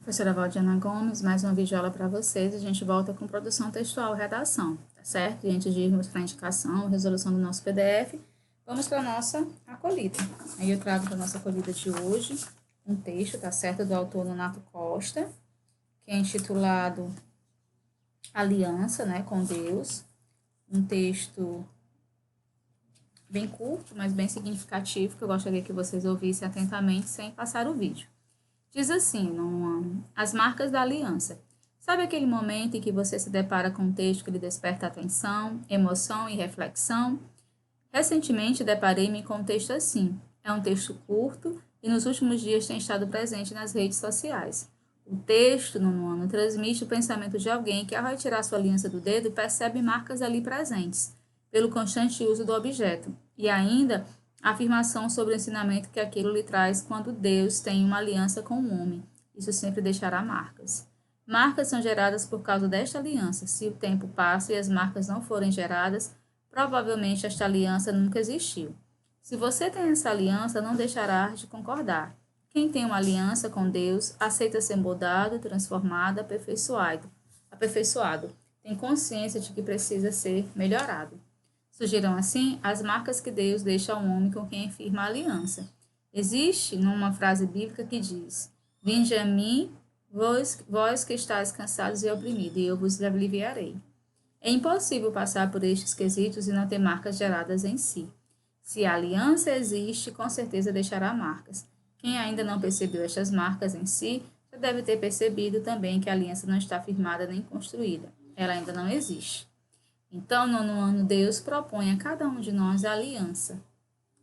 Professora Valdiana Gomes, mais uma videoaula para vocês. A gente volta com produção textual e redação, tá certo? E antes de irmos para a indicação, resolução do nosso PDF, vamos para a nossa acolhida. Aí eu trago para a nossa acolhida de hoje um texto, tá certo? Do autor Nonato Costa, que é intitulado Aliança, né, com Deus. Um texto bem curto, mas bem significativo, que eu gostaria que vocês ouvissem atentamente sem passar o vídeo. Diz assim, as marcas da aliança. Sabe aquele momento em que você se depara com um texto que lhe desperta atenção, emoção e reflexão? Recentemente deparei-me com um texto assim. É um texto curto e nos últimos dias tem estado presente nas redes sociais. O texto, no transmite o pensamento de alguém que, ao retirar sua aliança do dedo, percebe marcas ali presentes, pelo constante uso do objeto, e ainda a afirmação sobre o ensinamento que aquilo lhe traz quando Deus tem uma aliança com o homem. Isso sempre deixará marcas. Marcas são geradas por causa desta aliança. Se o tempo passa e as marcas não forem geradas, provavelmente esta aliança nunca existiu. Se você tem essa aliança, não deixará de concordar. Quem tem uma aliança com Deus aceita ser moldado, transformado, aperfeiçoado. Tem consciência de que precisa ser melhorado. Surgiram assim as marcas que Deus deixa ao homem com quem firma a aliança. Existe numa frase bíblica que diz: Vinde a mim, vós que estáis cansados e oprimidos, e eu vos aliviarei. É impossível passar por estes quesitos e não ter marcas geradas em si. Se a aliança existe, com certeza deixará marcas. Quem ainda não percebeu estas marcas em si, já deve ter percebido também que a aliança não está firmada nem construída. Ela ainda não existe. Então, no nono ano, Deus propõe a cada um de nós a aliança.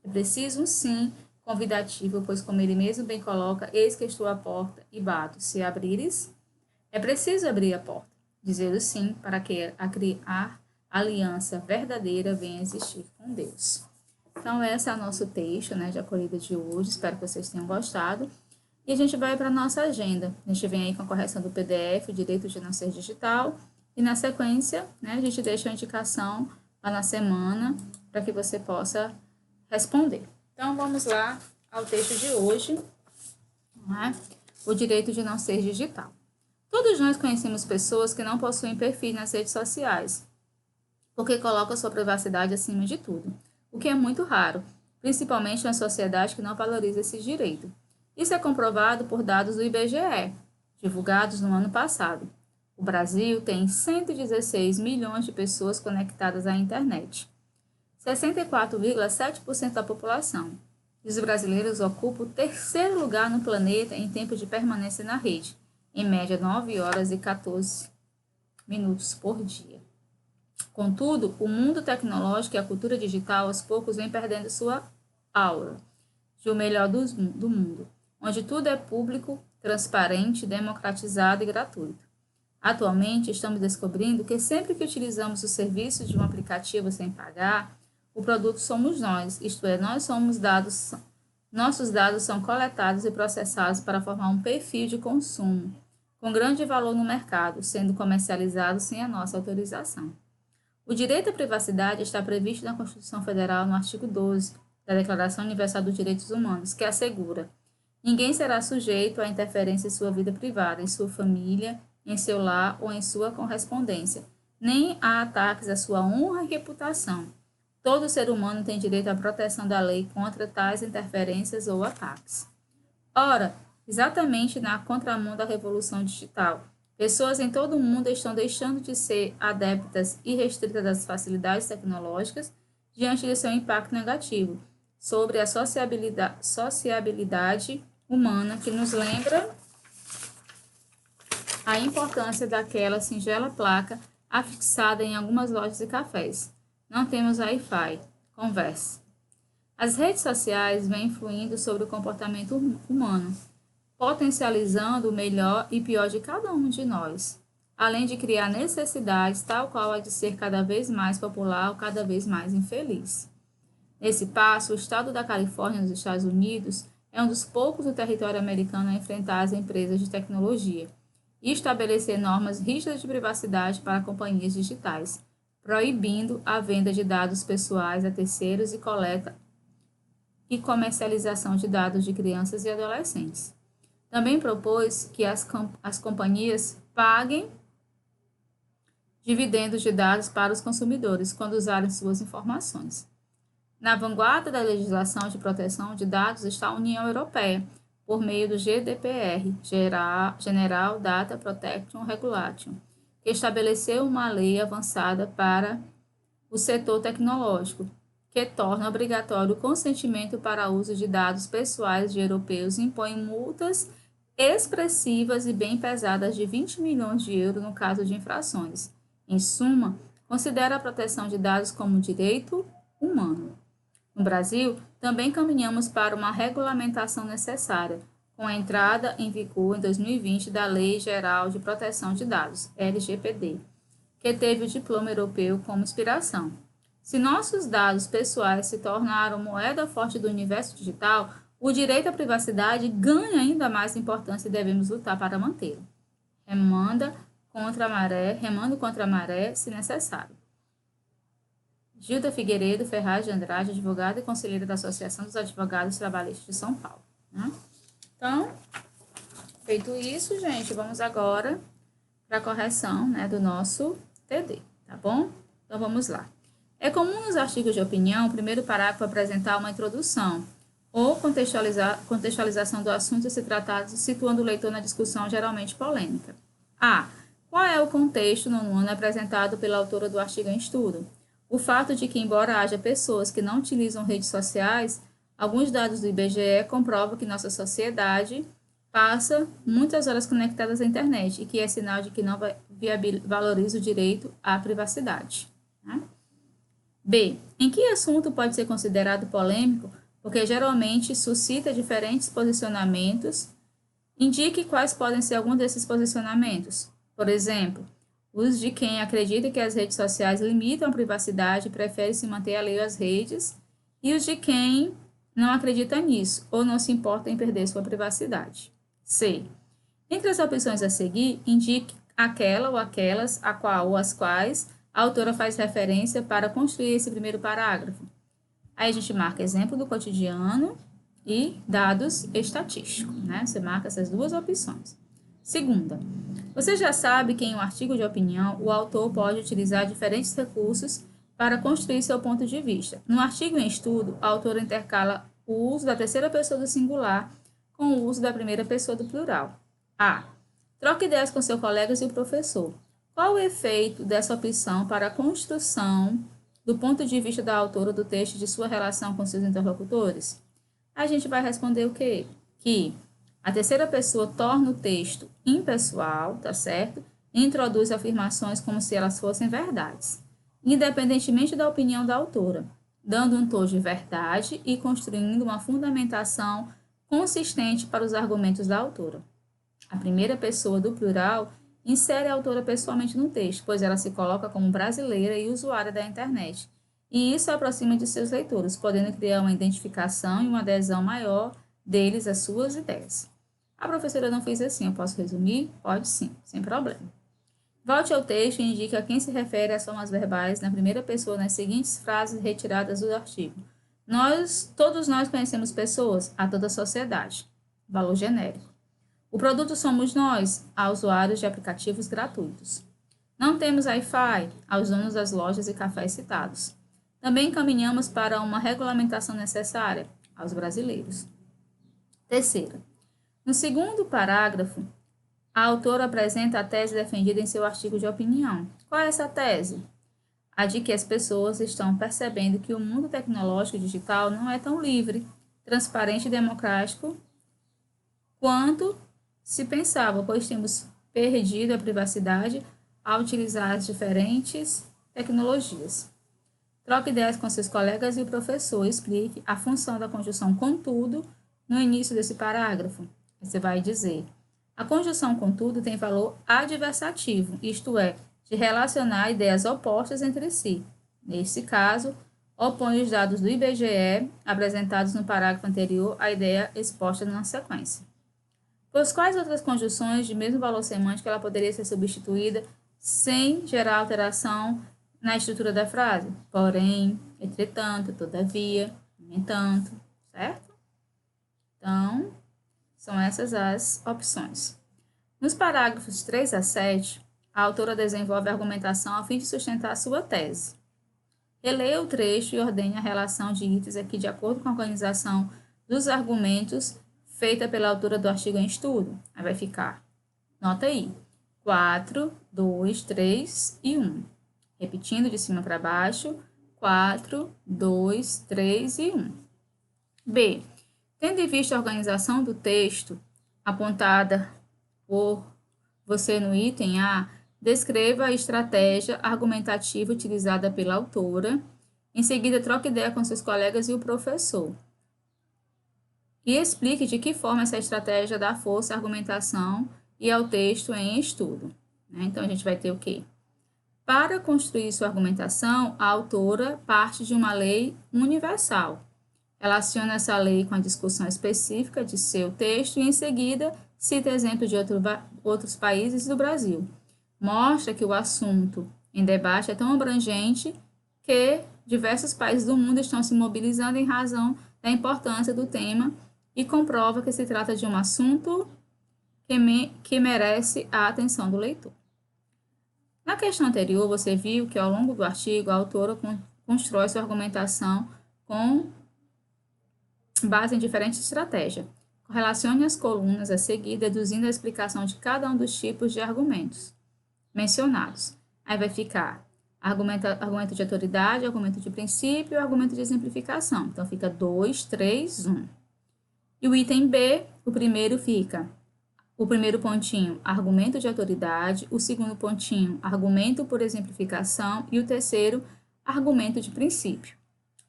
É preciso um sim convidativo, pois como ele mesmo bem coloca, eis que estou à porta e bato. Se abrires, é preciso abrir a porta, dizer o sim para que a aliança verdadeira venha existir com Deus. Então, esse é o nosso texto, né, de acolhida de hoje. Espero que vocês tenham gostado. E a gente vai para a nossa agenda. A gente vem aí com a correção do PDF, o direito de não ser digital. E na sequência, né, a gente deixa a indicação lá na semana para que você possa responder. Então, vamos lá ao texto de hoje, né? O direito de não ser digital. Todos nós conhecemos pessoas que não possuem perfil nas redes sociais, porque colocam sua privacidade acima de tudo, o que é muito raro, principalmente em uma sociedade que não valoriza esse direito. Isso é comprovado por dados do IBGE, divulgados no ano passado. O Brasil tem 116 milhões de pessoas conectadas à internet, 64,7% da população. E os brasileiros ocupam o terceiro lugar no planeta em tempo de permanência na rede, em média 9 horas e 14 minutos por dia. Contudo, o mundo tecnológico e a cultura digital aos poucos vem perdendo sua aura de o melhor do mundo, onde tudo é público, transparente, democratizado e gratuito. Atualmente, estamos descobrindo que sempre que utilizamos o serviço de um aplicativo sem pagar, o produto somos nós, isto é, nossos dados são coletados e processados para formar um perfil de consumo, com grande valor no mercado, sendo comercializado sem a nossa autorização. O direito à privacidade está previsto na Constituição Federal no artigo 12 da Declaração Universal dos Direitos Humanos, que assegura: ninguém será sujeito à interferência em sua vida privada, em sua família, em seu lar ou em sua correspondência, nem a ataques à sua honra e reputação. Todo ser humano tem direito à proteção da lei contra tais interferências ou ataques. Ora, exatamente na contramão da revolução digital, pessoas em todo o mundo estão deixando de ser adeptas irrestritas das facilidades tecnológicas diante de seu impacto negativo sobre a sociabilidade humana, que nos lembra a importância daquela singela placa afixada em algumas lojas e cafés. Não temos Wi-Fi. Converse. As redes sociais vêm influindo sobre o comportamento humano, potencializando o melhor e pior de cada um de nós, além de criar necessidades tal qual a de ser cada vez mais popular ou cada vez mais infeliz. Nesse passo, o estado da Califórnia, nos Estados Unidos, é um dos poucos do território americano a enfrentar as empresas de tecnologia e estabelecer normas rígidas de privacidade para companhias digitais, proibindo a venda de dados pessoais a terceiros e coleta e comercialização de dados de crianças e adolescentes. Também propôs que as companhias paguem dividendos de dados para os consumidores quando usarem suas informações. Na vanguarda da legislação de proteção de dados está a União Europeia, por meio do GDPR, General Data Protection Regulation, que estabeleceu uma lei avançada para o setor tecnológico, que torna obrigatório o consentimento para uso de dados pessoais de europeus e impõe multas expressivas e bem pesadas de 20 milhões de euros no caso de infrações. Em suma, considera a proteção de dados como um direito humano. No Brasil, também caminhamos para uma regulamentação necessária, com a entrada em vigor em 2020 da Lei Geral de Proteção de Dados, LGPD, que teve o diploma europeu como inspiração. Se nossos dados pessoais se tornaram moeda forte do universo digital, o direito à privacidade ganha ainda mais importância e devemos lutar para mantê-lo. Remando contra a maré, se necessário. Gilda Figueiredo Ferraz de Andrade, advogada e conselheira da Associação dos Advogados Trabalhistas de São Paulo. Então, feito isso, gente, vamos agora para a correção, do nosso TD, tá bom? Então, vamos lá. É comum nos artigos de opinião, o primeiro parágrafo apresentar uma introdução ou contextualização do assunto a ser tratado, situando o leitor na discussão geralmente polêmica. A. Qual é o contexto no ano apresentado pela autora do artigo em estudo? O fato de que, embora haja pessoas que não utilizam redes sociais, alguns dados do IBGE comprovam que nossa sociedade passa muitas horas conectadas à internet e que é sinal de que não valoriza o direito à privacidade. B. Em que assunto pode ser considerado polêmico? Porque geralmente suscita diferentes posicionamentos. Indique quais podem ser alguns desses posicionamentos. Por exemplo, os de quem acredita que as redes sociais limitam a privacidade e prefere se manter alheio às redes, e os de quem não acredita nisso ou não se importa em perder sua privacidade. C. Entre as opções a seguir, indique aquela ou aquelas a qual ou as quais a autora faz referência para construir esse primeiro parágrafo. Aí a gente marca exemplo do cotidiano e dados estatísticos, Você marca essas duas opções. Segunda, você já sabe que em um artigo de opinião, o autor pode utilizar diferentes recursos para construir seu ponto de vista. No artigo em estudo, a autora intercala o uso da terceira pessoa do singular com o uso da primeira pessoa do plural. A. Troque ideias com seus colegas e o professor. Qual o efeito dessa opção para a construção do ponto de vista da autora do texto e de sua relação com seus interlocutores? A gente vai responder o quê? Que a terceira pessoa torna o texto impessoal, tá certo? E introduz afirmações como se elas fossem verdades, independentemente da opinião da autora, dando um tom de verdade e construindo uma fundamentação consistente para os argumentos da autora. A primeira pessoa do plural insere a autora pessoalmente no texto, pois ela se coloca como brasileira e usuária da internet, e isso aproxima de seus leitores, podendo criar uma identificação e uma adesão maior deles às suas ideias. A professora não fez assim, eu posso resumir? Pode sim, sem problema. Volte ao texto e indique a quem se refere as formas verbais na primeira pessoa nas seguintes frases retiradas do artigo. Todos nós conhecemos pessoas, a toda a sociedade. Valor genérico. O produto somos nós, a usuários de aplicativos gratuitos. Não temos Wi-Fi, aos donos das lojas e cafés citados. Também caminhamos para uma regulamentação necessária, aos brasileiros. Terceira. No segundo parágrafo, a autora apresenta a tese defendida em seu artigo de opinião. Qual é essa tese? A de que as pessoas estão percebendo que o mundo tecnológico digital não é tão livre, transparente e democrático quanto se pensava, pois temos perdido a privacidade ao utilizar as diferentes tecnologias. Troque ideias com seus colegas e o professor. Explique a função da conjunção contudo no início desse parágrafo. Você vai dizer: a conjunção contudo tem valor adversativo, isto é, de relacionar ideias opostas entre si. Nesse caso, opõe os dados do IBGE apresentados no parágrafo anterior à ideia exposta na sequência. Pois quais outras conjunções de mesmo valor semântico ela poderia ser substituída sem gerar alteração na estrutura da frase? Porém, entretanto, todavia, no entanto, certo? Então, São essas as opções. Nos parágrafos 3 a 7, a autora desenvolve a argumentação a fim de sustentar sua tese. Releia o trecho e ordene a relação de itens aqui de acordo com a organização dos argumentos feita pela autora do artigo em estudo. Aí vai ficar, nota aí, 4, 2, 3 e 1. Repetindo de cima para baixo, 4, 2, 3 e 1. B. Tendo em vista a organização do texto apontada por você no item A, descreva a estratégia argumentativa utilizada pela autora. Em seguida, troque ideia com seus colegas e o professor. E explique de que forma essa estratégia dá força à argumentação e ao texto em estudo. Então, a gente vai ter o quê? Para construir sua argumentação, a autora parte de uma lei universal. Relaciona essa lei com a discussão específica de seu texto e, em seguida, cita exemplos de outros países do Brasil. Mostra que o assunto em debate é tão abrangente que diversos países do mundo estão se mobilizando em razão da importância do tema e comprova que se trata de um assunto que merece a atenção do leitor. Na questão anterior, você viu que ao longo do artigo a autora constrói sua argumentação com base em diferentes estratégias. Correlacione as colunas a seguir, deduzindo a explicação de cada um dos tipos de argumentos mencionados. Aí vai ficar argumento de autoridade, argumento de princípio e argumento de exemplificação. Então, fica 2, 3, 1. E o item B, o primeiro fica o primeiro pontinho, argumento de autoridade, o segundo pontinho, argumento por exemplificação e o terceiro, argumento de princípio.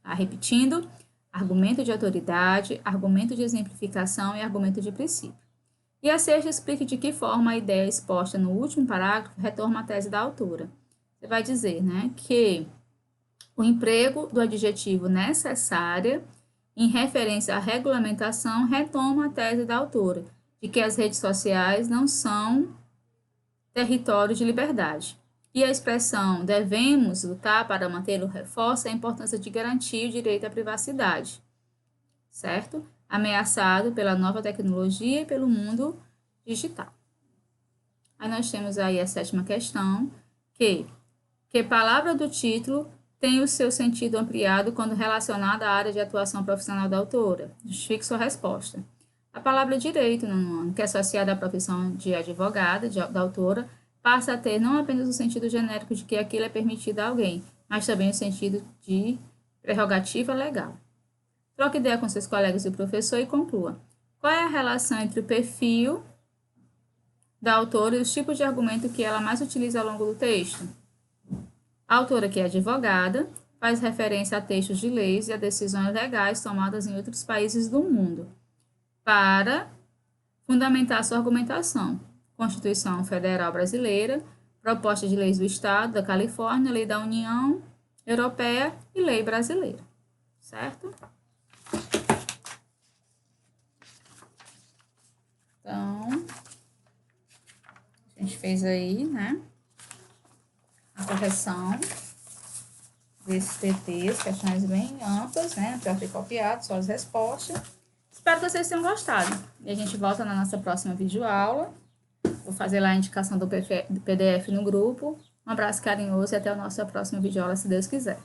Tá? Repetindo, argumento de autoridade, argumento de exemplificação e argumento de princípio. E a sexta explica de que forma a ideia exposta no último parágrafo retorna à tese da autora. Você vai dizer, que o emprego do adjetivo necessária em referência à regulamentação retoma a tese da autora, de que as redes sociais não são território de liberdade. E a expressão devemos lutar para mantê-lo reforça a importância de garantir o direito à privacidade, certo? Ameaçado pela nova tecnologia e pelo mundo digital. Aí nós temos aí a sétima questão, que palavra do título tem o seu sentido ampliado quando relacionada à área de atuação profissional da autora. Justifique sua resposta. A palavra direito, no ano, que é associada à profissão de advogada, da autora, passa a ter não apenas o sentido genérico de que aquilo é permitido a alguém, mas também o sentido de prerrogativa legal. Troque ideia com seus colegas e o professor e conclua. Qual é a relação entre o perfil da autora e os tipos de argumento que ela mais utiliza ao longo do texto? A autora, que é advogada, faz referência a textos de leis e a decisões legais tomadas em outros países do mundo para fundamentar sua argumentação. Constituição Federal Brasileira, proposta de leis do Estado da Califórnia, lei da União Europeia e lei brasileira, certo? Então, a gente fez aí, a correção desses TTs, questões bem amplas, para ter copiado só as respostas. Espero que vocês tenham gostado. E a gente volta na nossa próxima videoaula. Vou fazer lá a indicação do PDF no grupo. Um abraço carinhoso e até a nossa próxima videoaula, se Deus quiser.